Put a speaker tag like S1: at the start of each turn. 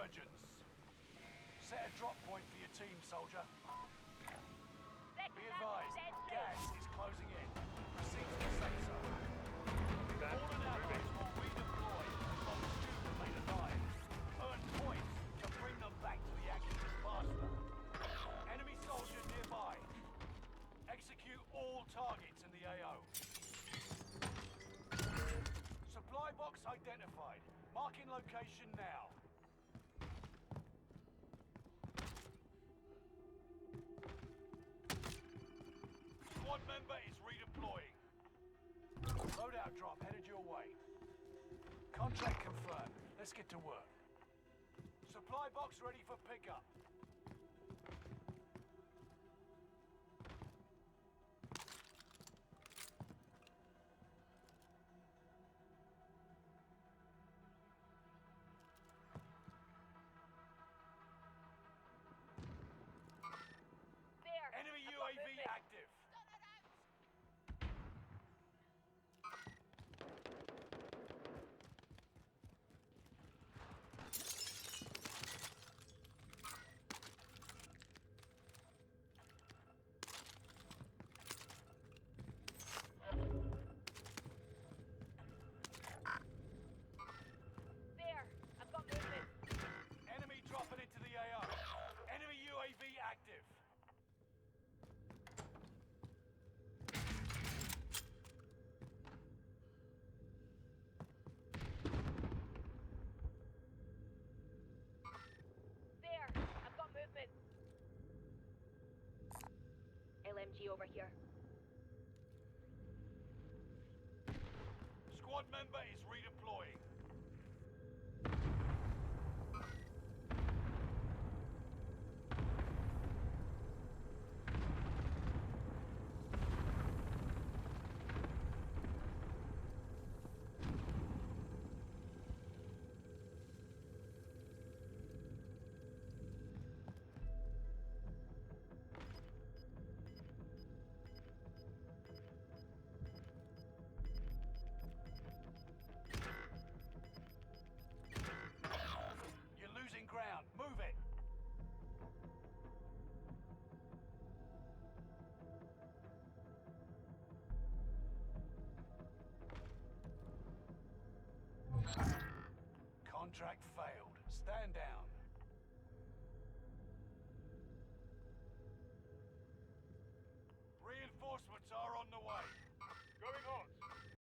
S1: resurgence. Set a drop point for your team, soldier. Be advised, gas is closing in. Proceed to the safe zone. Fallen allies will redeploy as long as you remain alive. Earn points to bring them back to the action faster. Enemy soldier nearby. Execute all targets in the AO. Supply box identified. Marking location now. Squad member is redeploying. Loadout drop headed your way. Contract confirmed. Let's get to work. Supply box ready for pickup.
S2: There.
S1: Enemy UAV active.
S2: There. I've got movement.
S1: Enemy dropping into the AO. Enemy UAV active.
S2: There. I've got movement. LMG over here.
S1: Squad member is redeploying. You're losing ground. Move it. Contract failed. Stand down. Reinforcements are on the way.